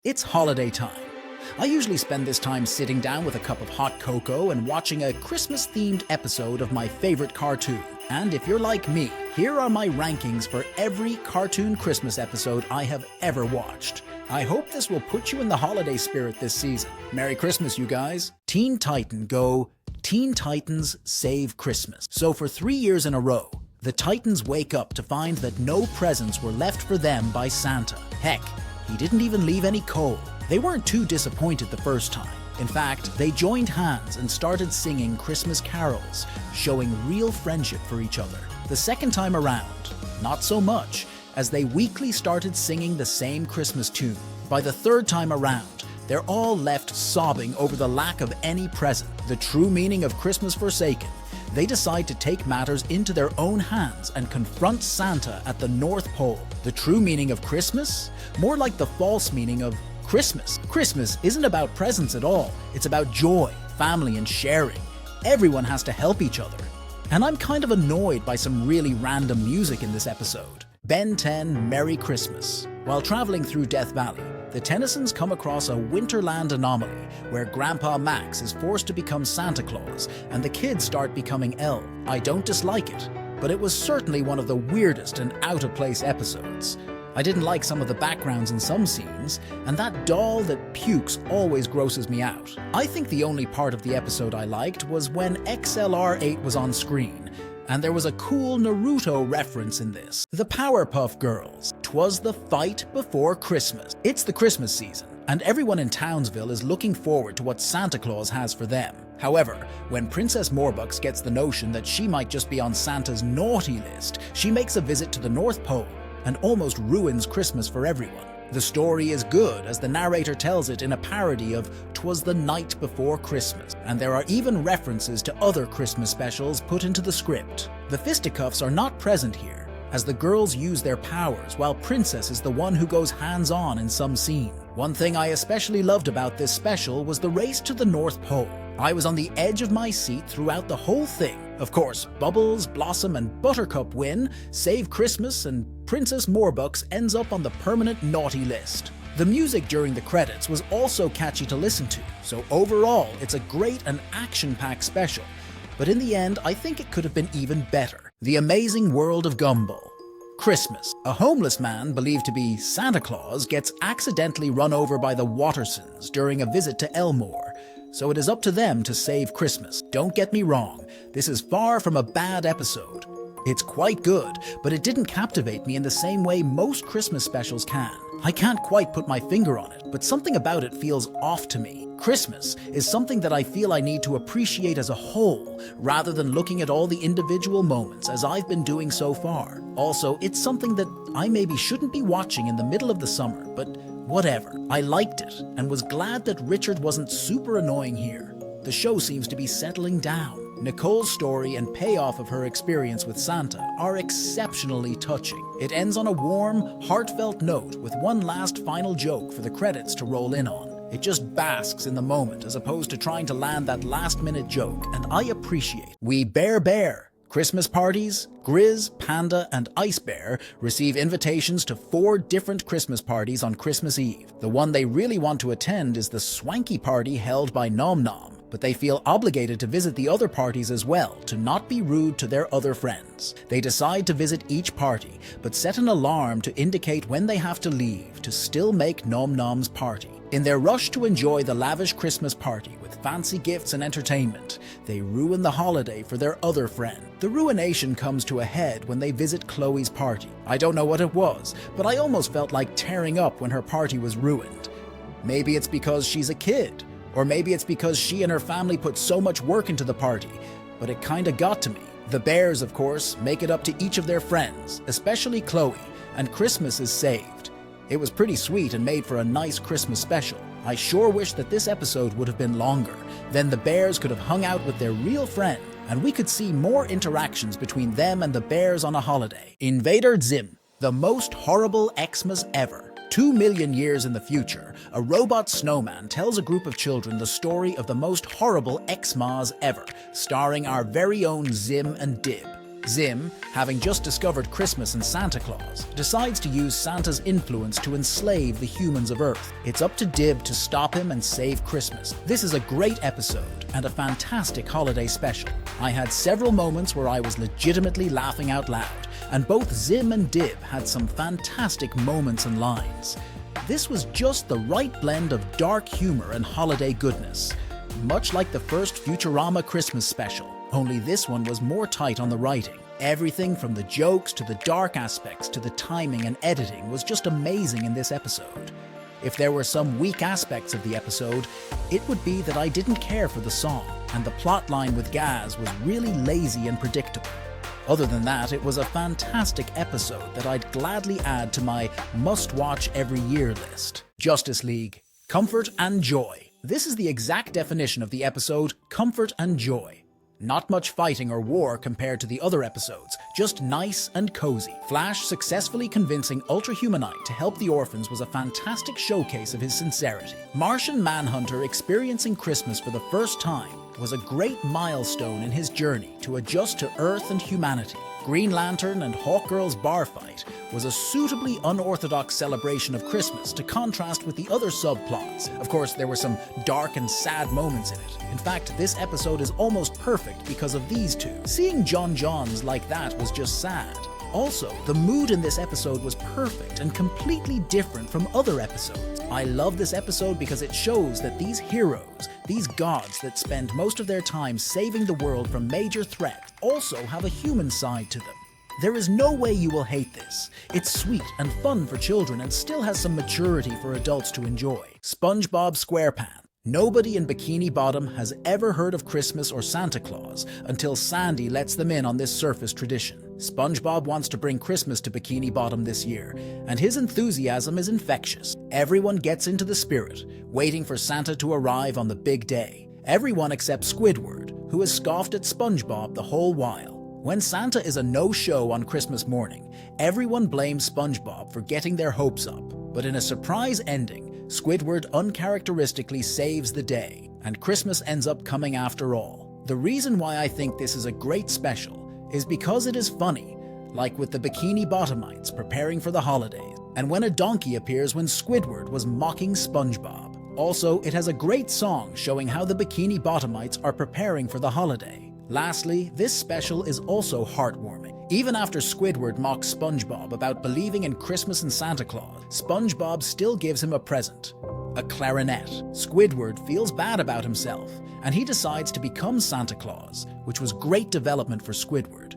It's holiday time. I usually spend this time sitting down with a cup of hot cocoa and watching a Christmas-themed episode of my favorite cartoon. And if you're like me, here are my rankings for every cartoon Christmas episode I have ever watched. I hope this will put you in the holiday spirit this season. Merry Christmas, you guys. Teen Titan go, Teen Titans Save Christmas. So for 3 years in a row, the Titans wake up to find that no presents were left for them by Santa. Heck, he didn't even leave any coal. They weren't too disappointed the first time. In fact, they joined hands and started singing Christmas carols, showing real friendship for each other. The second time around, not so much, as they weekly started singing the same Christmas tune. By the third time around, they're all left sobbing over the lack of any present. The true meaning of Christmas Forsaken. They decide to take matters into their own hands and confront Santa at the North Pole. The true meaning of Christmas? More like the false meaning of Christmas. Christmas isn't about presents at all. It's about joy, family, and sharing. Everyone has to help each other. And I'm kind of annoyed by some really random music in this episode. Ben 10, Merry Christmas. While traveling through Death Valley, the Tennysons come across a Winterland anomaly where Grandpa Max is forced to become Santa Claus and the kids start becoming elves. I don't dislike it, but it was certainly one of the weirdest and out-of-place episodes. I didn't like some of the backgrounds in some scenes, and that doll that pukes always grosses me out. I think the only part of the episode I liked was when XLR8 was on screen, and there was a cool Naruto reference in this. The Powerpuff Girls. 'Twas the fight before Christmas. It's the Christmas season, and everyone in Townsville is looking forward to what Santa Claus has for them. However, when Princess Morbucks gets the notion that she might just be on Santa's naughty list, she makes a visit to the North Pole and almost ruins Christmas for everyone. The story is good as the narrator tells it in a parody of 'Twas the Night Before Christmas, and there are even references to other Christmas specials put into the script. The fisticuffs are not present here, as the girls use their powers while Princess is the one who goes hands-on in some scene. One thing I especially loved about this special was the race to the North Pole. I was on the edge of my seat throughout the whole thing. Of course, Bubbles, Blossom, and Buttercup win, save Christmas, and Princess Morbucks ends up on the permanent naughty list. The music during the credits was also catchy to listen to, so overall it's a great and action-packed special. But in the end, I think it could have been even better. The Amazing World of Gumball. Christmas. A homeless man believed to be Santa Claus gets accidentally run over by the Wattersons during a visit to Elmore. So it is up to them to save Christmas. Don't get me wrong, this is far from a bad episode. It's quite good, but it didn't captivate me in the same way most Christmas specials can. I can't quite put my finger on it, but something about it feels off to me. Christmas is something that I feel I need to appreciate as a whole, rather than looking at all the individual moments as I've been doing so far. Also, it's something that I maybe shouldn't be watching in the middle of the summer, but whatever. I liked it, and was glad that Richard wasn't super annoying here. The show seems to be settling down. Nicole's story and payoff of her experience with Santa are exceptionally touching. It ends on a warm, heartfelt note with one last final joke for the credits to roll in on. It just basks in the moment as opposed to trying to land that last-minute joke, and I appreciate. We Bear. Christmas parties. Grizz, Panda, and Ice Bear receive invitations to 4 different Christmas parties on Christmas Eve. The one they really want to attend is the swanky party held by Nom Nom, but they feel obligated to visit the other parties as well to not be rude to their other friends. They decide to visit each party, but set an alarm to indicate when they have to leave to still make Nom Nom's party. In their rush to enjoy the lavish Christmas party with fancy gifts and entertainment, they ruin the holiday for their other friend. The ruination comes to a head when they visit Chloe's party. I don't know what it was, but I almost felt like tearing up when her party was ruined. Maybe it's because she's a kid, or maybe it's because she and her family put so much work into the party, but it kinda got to me. The Bears, of course, make it up to each of their friends, especially Chloe, and Christmas is saved. It was pretty sweet and made for a nice Christmas special. I sure wish that this episode would have been longer. Then the Bears could have hung out with their real friend, and we could see more interactions between them and the Bears on a holiday. Invader Zim, the most horrible Xmas ever. 2 million years in the future, a robot snowman tells a group of children the story of the most horrible Xmas ever, starring our very own Zim and Dib. Zim, having just discovered Christmas and Santa Claus, decides to use Santa's influence to enslave the humans of Earth. It's up to Dib to stop him and save Christmas. This is a great episode and a fantastic holiday special. I had several moments where I was legitimately laughing out loud, and both Zim and Dib had some fantastic moments and lines. This was just the right blend of dark humor and holiday goodness, much like the first Futurama Christmas special. Only this one was more tight on the writing. Everything from the jokes to the dark aspects to the timing and editing was just amazing in this episode. If there were some weak aspects of the episode, it would be that I didn't care for the song, and the plotline with Gaz was really lazy and predictable. Other than that, it was a fantastic episode that I'd gladly add to my must-watch every year list. Justice League. Comfort and joy. This is the exact definition of the episode, comfort and joy. Not much fighting or war compared to the other episodes, just nice and cozy. Flash successfully convincing Ultra Humanite to help the orphans was a fantastic showcase of his sincerity. Martian Manhunter experiencing Christmas for the first time was a great milestone in his journey to adjust to Earth and humanity. Green Lantern and Hawkgirl's bar fight was a suitably unorthodox celebration of Christmas to contrast with the other subplots. Of course, there were some dark and sad moments in it. In fact, this episode is almost perfect because of these two. Seeing John Johns like that was just sad. Also, the mood in this episode was perfect and completely different from other episodes. I love this episode because it shows that these heroes, these gods that spend most of their time saving the world from major threats, also have a human side to them. There is no way you will hate this. It's sweet and fun for children and still has some maturity for adults to enjoy. SpongeBob SquarePants. Nobody in Bikini Bottom has ever heard of Christmas or Santa Claus until Sandy lets them in on this surface tradition. SpongeBob wants to bring Christmas to Bikini Bottom this year, and his enthusiasm is infectious. Everyone gets into the spirit, waiting for Santa to arrive on the big day. Everyone except Squidward, who has scoffed at SpongeBob the whole while. When Santa is a no-show on Christmas morning, everyone blames SpongeBob for getting their hopes up. But in a surprise ending, Squidward uncharacteristically saves the day, and Christmas ends up coming after all. The reason why I think this is a great special is because it is funny, like with the Bikini Bottomites preparing for the holidays, and when a donkey appears when Squidward was mocking SpongeBob. Also, it has a great song showing how the Bikini Bottomites are preparing for the holiday. Lastly, this special is also heartwarming. Even after Squidward mocks SpongeBob about believing in Christmas and Santa Claus, SpongeBob still gives him a present, a clarinet. Squidward feels bad about himself, and he decides to become Santa Claus, which was great development for Squidward.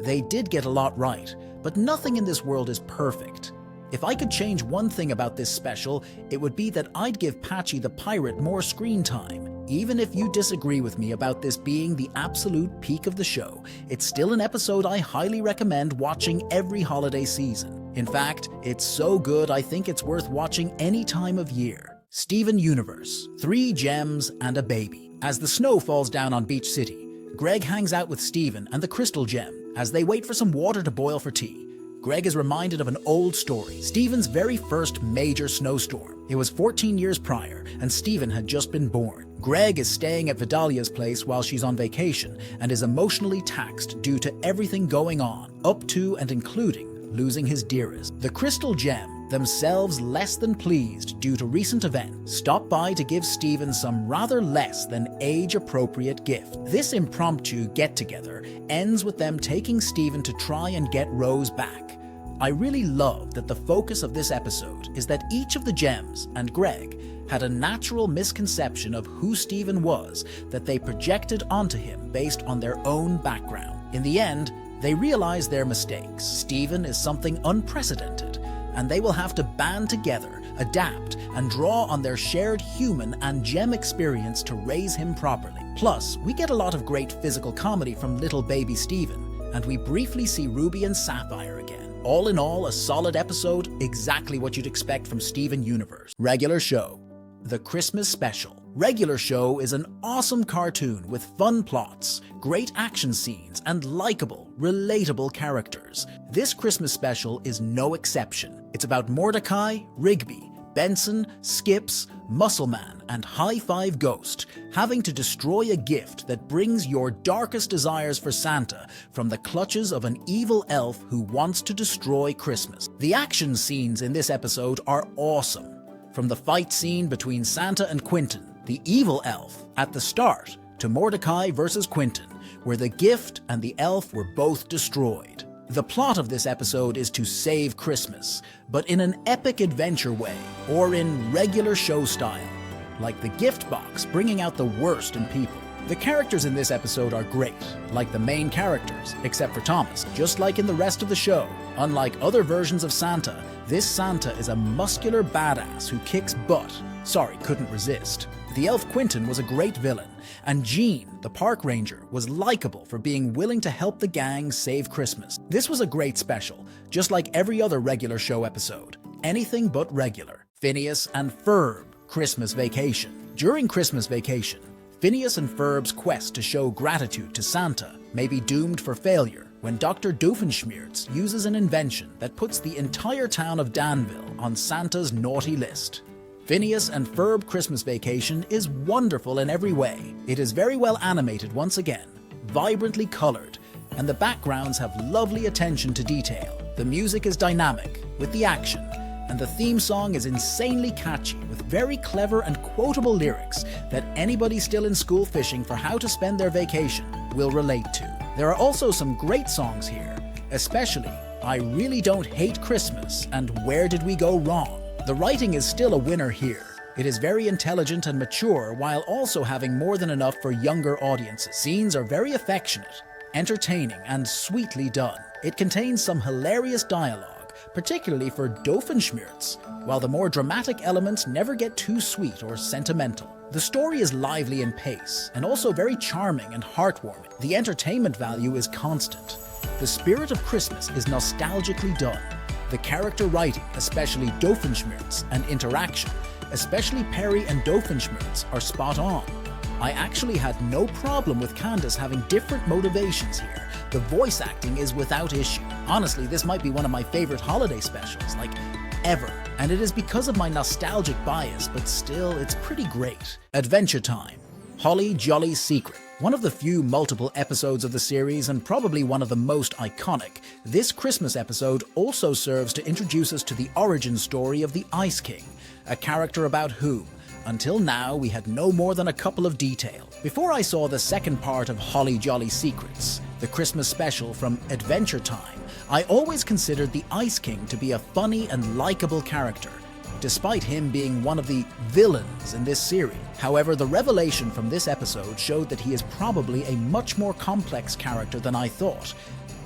They did get a lot right, but nothing in this world is perfect. If I could change one thing about this special, it would be that I'd give Patchy the Pirate more screen time. Even if you disagree with me about this being the absolute peak of the show, it's still an episode I highly recommend watching every holiday season. In fact, it's so good I think it's worth watching any time of year. Steven Universe, 3 gems and a baby. As the snow falls down on Beach City, Greg hangs out with Steven and the Crystal Gem as they wait for some water to boil for tea. Greg is reminded of an old story, Steven's very first major snowstorm. It was 14 years prior, and Steven had just been born. Greg is staying at Vidalia's place while she's on vacation and is emotionally taxed due to everything going on, up to and including losing his dearest. The Crystal Gem, themselves less than pleased due to recent events, stop by to give Steven some rather less than age-appropriate gift. This impromptu get-together ends with them taking Steven to try and get Rose back. I really love that the focus of this episode is that each of the gems and Greg had a natural misconception of who Steven was that they projected onto him based on their own background. In the end, they realize their mistakes. Steven is something unprecedented, and they will have to band together, adapt, and draw on their shared human and gem experience to raise him properly. Plus, we get a lot of great physical comedy from little baby Steven, and we briefly see Ruby and Sapphire again. All in all, a solid episode, exactly what you'd expect from Steven Universe. Regular show. The Christmas Special. Regular Show is an awesome cartoon with fun plots, great action scenes, and likable, relatable characters. This Christmas special is no exception. It's about Mordecai, Rigby, Benson, Skips, Muscleman, and High Five Ghost having to destroy a gift that brings your darkest desires for Santa from the clutches of an evil elf who wants to destroy Christmas. The action scenes in this episode are awesome. From the fight scene between Santa and Quentin, the evil elf, at the start, to Mordecai versus Quentin, where the gift and the elf were both destroyed. The plot of this episode is to save Christmas, but in an epic adventure way, or in regular show style, like the gift box bringing out the worst in people. The characters in this episode are great, like the main characters, except for Thomas. Just like in the rest of the show, unlike other versions of Santa, this Santa is a muscular badass who kicks butt. Sorry, couldn't resist. The elf Quentin was a great villain, and Gene, the park ranger, was likable for being willing to help the gang save Christmas. This was a great special, just like every other regular show episode. Anything but regular. Phineas and Ferb, Christmas Vacation. During Christmas Vacation, Phineas and Ferb's quest to show gratitude to Santa may be doomed for failure when Dr. Doofenshmirtz uses an invention that puts the entire town of Danville on Santa's naughty list. Phineas and Ferb Christmas Vacation is wonderful in every way. It is very well animated once again, vibrantly colored, and the backgrounds have lovely attention to detail. The music is dynamic, with the action, and the theme song is insanely catchy with very clever and quotable lyrics that anybody still in school fishing for how to spend their vacation will relate to. There are also some great songs here, especially I Really Don't Hate Christmas and Where Did We Go Wrong? The writing is still a winner here. It is very intelligent and mature while also having more than enough for younger audiences. Scenes are very affectionate, entertaining, and sweetly done. It contains some hilarious dialogue, particularly for Doofenshmirtz, while the more dramatic elements never get too sweet or sentimental. The story is lively in pace, and also very charming and heartwarming. The entertainment value is constant. The spirit of Christmas is nostalgically done. The character writing, especially Doofenshmirtz, and interaction, especially Perry and Doofenshmirtz, are spot on. I actually had no problem with Candace having different motivations here. The voice acting is without issue. Honestly, this might be one of my favorite holiday specials, like, ever. And it is because of my nostalgic bias, but still, it's pretty great. Adventure Time. Holly Jolly's Secret. One of the few multiple episodes of the series and probably one of the most iconic, this Christmas episode also serves to introduce us to the origin story of the Ice King, a character about whom, until now, we had no more than a couple of details. Before I saw the second part of Holly Jolly Secrets, the Christmas special from Adventure Time, I always considered the Ice King to be a funny and likable character, despite him being one of the villains in this series. However, the revelation from this episode showed that he is probably a much more complex character than I thought,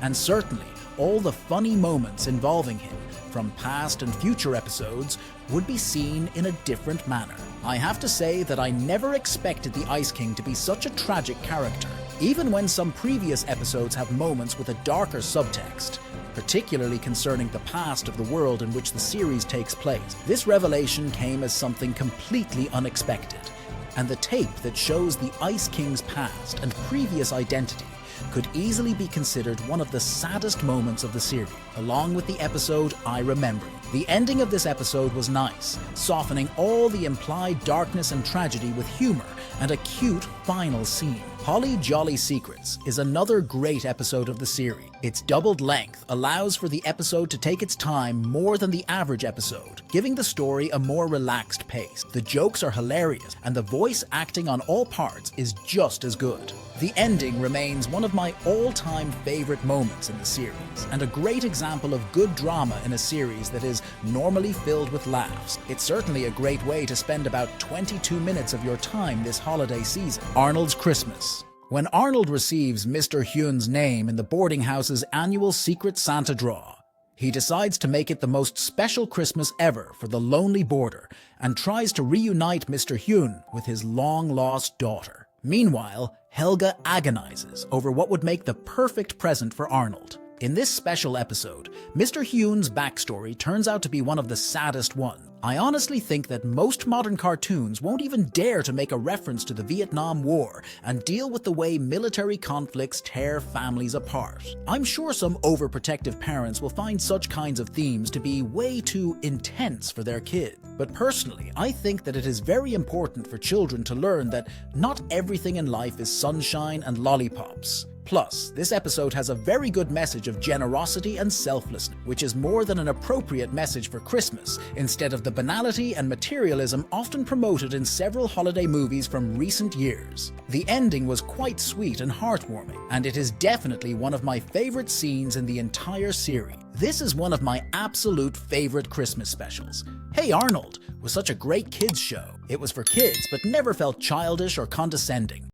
and certainly all the funny moments involving him from past and future episodes would be seen in a different manner. I have to say that I never expected the Ice King to be such a tragic character, even when some previous episodes have moments with a darker subtext, particularly concerning the past of the world in which the series takes place. This revelation came as something completely unexpected, and the tape that shows the Ice King's past and previous identity could easily be considered one of the saddest moments of the series, along with the episode I Remember. The ending of this episode was nice, softening all the implied darkness and tragedy with humor and a cute final scene. Holly Jolly Secrets is another great episode of the series. Its doubled length allows for the episode to take its time more than the average episode, giving the story a more relaxed pace. The jokes are hilarious, and the voice acting on all parts is just as good. The ending remains one of my all-time favorite moments in the series, and a great example of good drama in a series that is normally filled with laughs. It's certainly a great way to spend about 22 minutes of your time this holiday season. Arnolds Christmas. When Arnold receives Mr. Hyun's name in the boarding house's annual Secret Santa draw, he decides to make it the most special Christmas ever for the lonely boarder and tries to reunite Mr. Hyun with his long-lost daughter. Meanwhile, Helga agonizes over what would make the perfect present for Arnold. In this special episode, Mr. Hyun's backstory turns out to be one of the saddest ones. I honestly think that most modern cartoons won't even dare to make a reference to the Vietnam War and deal with the way military conflicts tear families apart. I'm sure some overprotective parents will find such kinds of themes to be way too intense for their kids. But personally, I think that it is very important for children to learn that not everything in life is sunshine and lollipops. Plus, this episode has a very good message of generosity and selflessness, which is more than an appropriate message for Christmas, instead of the banality and materialism often promoted in several holiday movies from recent years. The ending was quite sweet and heartwarming, and it is definitely one of my favorite scenes in the entire series. This is one of my absolute favorite Christmas specials. Hey Arnold was such a great kids show. It was for kids, but never felt childish or condescending.